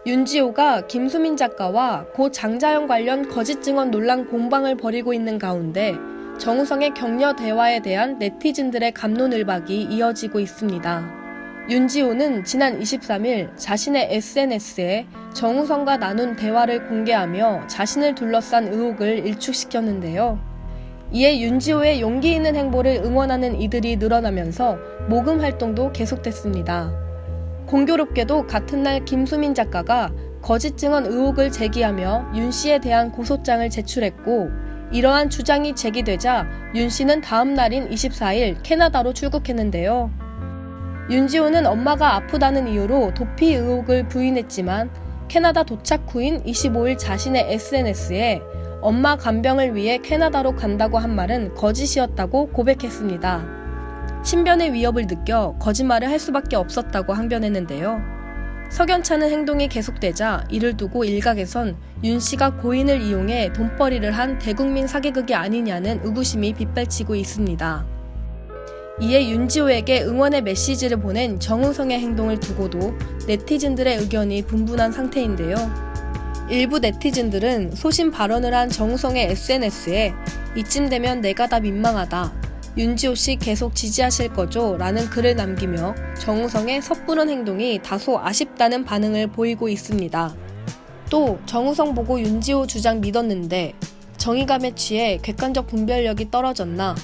윤지호가 김수민 작가와 고 장자연 관련 거짓 증언 논란 공방을 벌이고 있는 가운데 정우성의 격려 대화에 대한 네티즌들의 갑론을박이 이어지고 있습니다. 윤지호는 지난 23일 자신의 SNS에 정우성과 나눈 대화를 공개하며 자신을 둘러싼 의혹을 일축시켰는데요. 이에 윤지호의 용기 있는 행보를 응원하는 이들이 늘어나면서 모금 활동도 계속됐습니다. 공교롭게도 같은 날 김수민 작가가 거짓 증언 의혹을 제기하며 윤 씨에 대한 고소장을 제출했고, 이러한 주장이 제기되자 윤 씨는 다음 날인 24일 캐나다로 출국했는데요. 윤지호는 엄마가 아프다는 이유로 도피 의혹을 부인했지만 캐나다 도착 후인 25일 자신의 SNS에 엄마 간병을 위해 캐나다로 간다고 한 말은 거짓이었다고 고백했습니다. 신변의 위협을 느껴 거짓말을 할 수밖에 없었다고 항변했는데요. 석연찮은 행동이 계속되자 이를 두고 일각에선 윤 씨가 고인을 이용해 돈벌이를 한 대국민 사기극이 아니냐는 의구심이 빗발치고 있습니다. 이에 윤지호에게 응원의 메시지를 보낸 정우성의 행동을 두고도 네티즌들의 의견이 분분한 상태인데요. 일부 네티즌들은 소신 발언을 한 정우성의 SNS에 이쯤 되면 내가 다 민망하다, 윤지호 씨 계속 지지하실 거죠? 라는 글을 남기며 정우성의 섣부른 행동이 다소 아쉽다는 반응을 보이고 있습니다. 또 정우성 보고 윤지호 주장 믿었는데 정의감에 취해 객관적 분별력이 떨어졌나?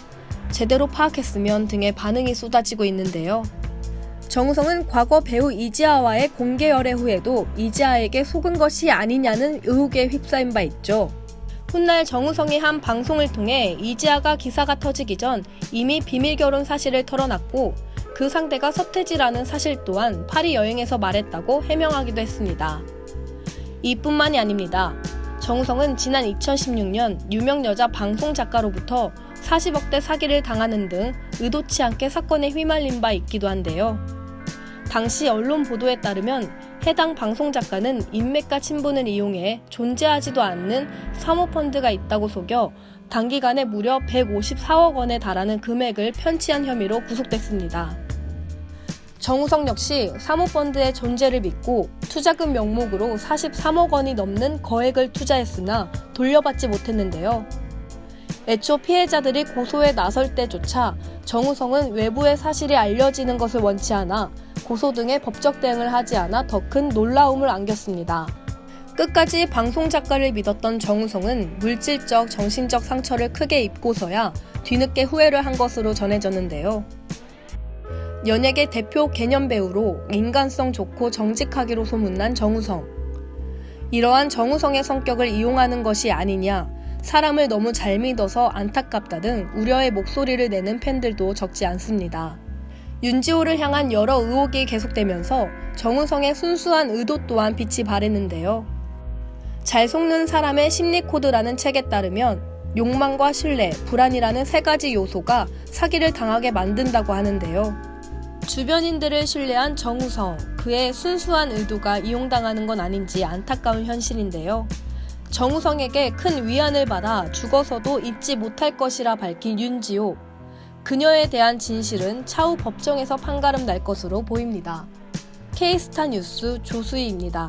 제대로 파악했으면 등의 반응이 쏟아지고 있는데요. 정우성은 과거 배우 이지아와의 공개 열애 후에도 이지아에게 속은 것이 아니냐는 의혹에 휩싸인 바 있죠. 훗날 정우성이 한 방송을 통해 이지아가 기사가 터지기 전 이미 비밀 결혼 사실을 털어놨고 그 상대가 서태지라는 사실 또한 파리 여행에서 말했다고 해명하기도 했습니다. 이뿐만이 아닙니다. 정우성은 지난 2016년 유명 여자 방송 작가로부터 40억대 사기를 당하는 등 의도치 않게 사건에 휘말린 바 있기도 한데요. 당시 언론 보도에 따르면 해당 방송 작가는 인맥과 친분을 이용해 존재하지도 않는 사모펀드가 있다고 속여 단기간에 무려 154억 원에 달하는 금액을 편취한 혐의로 구속됐습니다. 정우성 역시 사모펀드의 존재를 믿고 투자금 명목으로 43억 원이 넘는 거액을 투자했으나 돌려받지 못했는데요. 애초 피해자들이 고소에 나설 때조차 정우성은 외부의 사실이 알려지는 것을 원치 않아 고소 등의 법적 대응을 하지 않아 더 큰 놀라움을 안겼습니다. 끝까지 방송 작가를 믿었던 정우성은 물질적, 정신적 상처를 크게 입고서야 뒤늦게 후회를 한 것으로 전해졌는데요. 연예계 대표 개념 배우로 인간성 좋고 정직하기로 소문난 정우성. 이러한 정우성의 성격을 이용하는 것이 아니냐, 사람을 너무 잘 믿어서 안타깝다 등 우려의 목소리를 내는 팬들도 적지 않습니다. 윤지호를 향한 여러 의혹이 계속되면서 정우성의 순수한 의도 또한 빛이 발했는데요. 잘 속는 사람의 심리 코드라는 책에 따르면 욕망과 신뢰, 불안이라는 세 가지 요소가 사기를 당하게 만든다고 하는데요. 주변인들을 신뢰한 정우성, 그의 순수한 의도가 이용당하는 건 아닌지 안타까운 현실인데요. 정우성에게 큰 위안을 받아 죽어서도 잊지 못할 것이라 밝힌 윤지호. 그녀에 대한 진실은 차후 법정에서 판가름 날 것으로 보입니다. K스타 뉴스 조수희입니다.